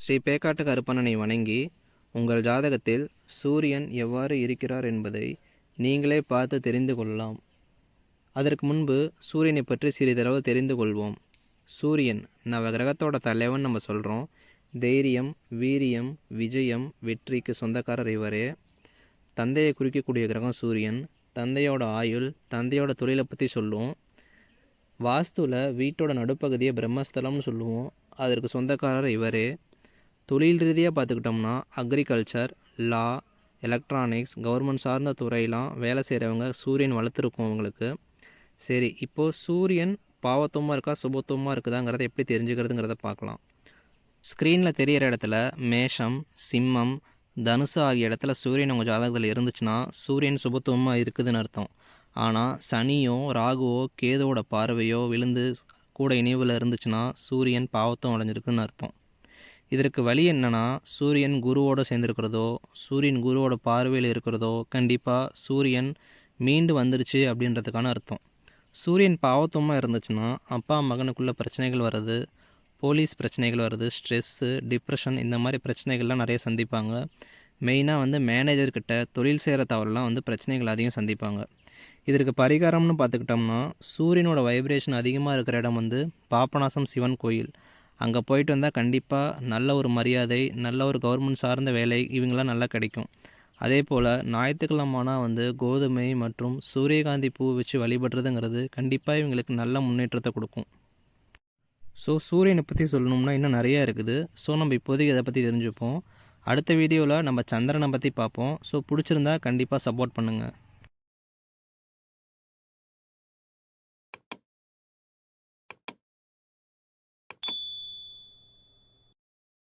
ஸ்ரீ பேக்காட்டு கருப்பண்ணனை வணங்கி உங்கள் ஜாதகத்தில் சூரியன் எவ்வாறு இருக்கிறார் என்பதை நீங்களே பார்த்து தெரிந்து கொள்ளலாம். அதற்கு முன்பு சூரியனை பற்றி சிறிதளவு தெரிந்து கொள்வோம். சூரியன் நவகிரகத்தோட தலைவன் நம்ம சொல்கிறோம். தைரியம், வீரியம், விஜயம், வெற்றிக்கு சொந்தக்காரர் இவரே. தந்தையை குறிக்கக்கூடிய கிரகம் சூரியன். தந்தையோட ஆயுள், தந்தையோட தொழிலை பற்றி சொல்லுவோம். வாஸ்துவில் வீட்டோட நடுப்பகுதியை பிரம்மஸ்தலம்னு சொல்லுவோம். அதற்கு சொந்தக்காரர் இவரே. தொழில் ரீதியாக பார்த்துக்கிட்டோம்னா அக்ரிகல்ச்சர், லா, எலக்ட்ரானிக்ஸ், கவர்மெண்ட் சார்ந்த துறையெலாம் வேலை செய்கிறவங்க சூரியன் வளர்த்துருக்கோம் அவங்களுக்கு. சரி, இப்போது சூரியன் பாவத்துவமாக இருக்கா சுபத்துவமாக இருக்குதாங்கிறத எப்படி தெரிஞ்சுக்கிறதுங்கிறத பார்க்கலாம். ஸ்க்ரீனில் தெரிகிற இடத்துல மேஷம், சிம்மம், தனுசு ஆகிய இடத்துல சூரியன் உங்கள் ஜாதகத்தில் இருந்துச்சுன்னா சூரியன் சுபத்துவமாக இருக்குதுன்னு அர்த்தம். ஆனால் சனியோ ராகுவோ கேதுவோட பார்வையோ விழுந்து கூட இணைவில் இருந்துச்சுன்னா சூரியன் பாவத்துவம் அடைஞ்சிருக்குன்னு அர்த்தம். இதற்கு வழி என்னென்னா, சூரியன் குருவோடு சேர்ந்துருக்கிறதோ, சூரியன் குருவோட பார்வையில் இருக்கிறதோ கண்டிப்பாக சூரியன் மீண்டு வந்துருச்சு அப்படின்றதுக்கான அர்த்தம். சூரியன் பாவத்துவமாக இருந்துச்சுன்னா அப்பா மகனுக்குள்ள பிரச்சனைகள் வர்றது, போலீஸ் பிரச்சனைகள் வர்றது, ஸ்ட்ரெஸ்ஸு, டிப்ரெஷன், இந்த மாதிரி பிரச்சனைகள்லாம் நிறைய சந்திப்பாங்க. மெயினாக மேனேஜர்கிட்ட தொழில் செய்கிற தவறுலாம் பிரச்சனைகள் அதிகம் சந்திப்பாங்க. இதற்கு பரிகாரம்னு பார்த்துக்கிட்டோம்னா சூரியனோட வைப்ரேஷன் அதிகமாக இருக்கிற இடம் பாபநாசம் சிவன் கோயில். அங்கே போயிட்டு வந்தால் கண்டிப்பாக நல்ல ஒரு மரியாதை, நல்ல ஒரு கவர்மெண்ட் சார்ந்த வேலை இவங்களாம் நல்லா கிடைக்கும். அதே போல் ஞாயிற்றுக்கிழமைனா கோதுமை மற்றும் சூரியகாந்தி பூ வச்சு வழிபடுறதுங்கிறது கண்டிப்பாக இவங்களுக்கு நல்ல முன்னேற்றத்தை கொடுக்கும். ஸோ சூரியனை பற்றி சொல்லணும்னா இன்னும் நிறையா இருக்குது. ஸோ நம்ம இப்போதைக்கு இதை பற்றி தெரிஞ்சுப்போம். அடுத்த வீடியோவில் நம்ம சந்திரனை பற்றி பார்ப்போம். ஸோ பிடிச்சிருந்தா கண்டிப்பாக சப்போர்ட் பண்ணுங்கள்.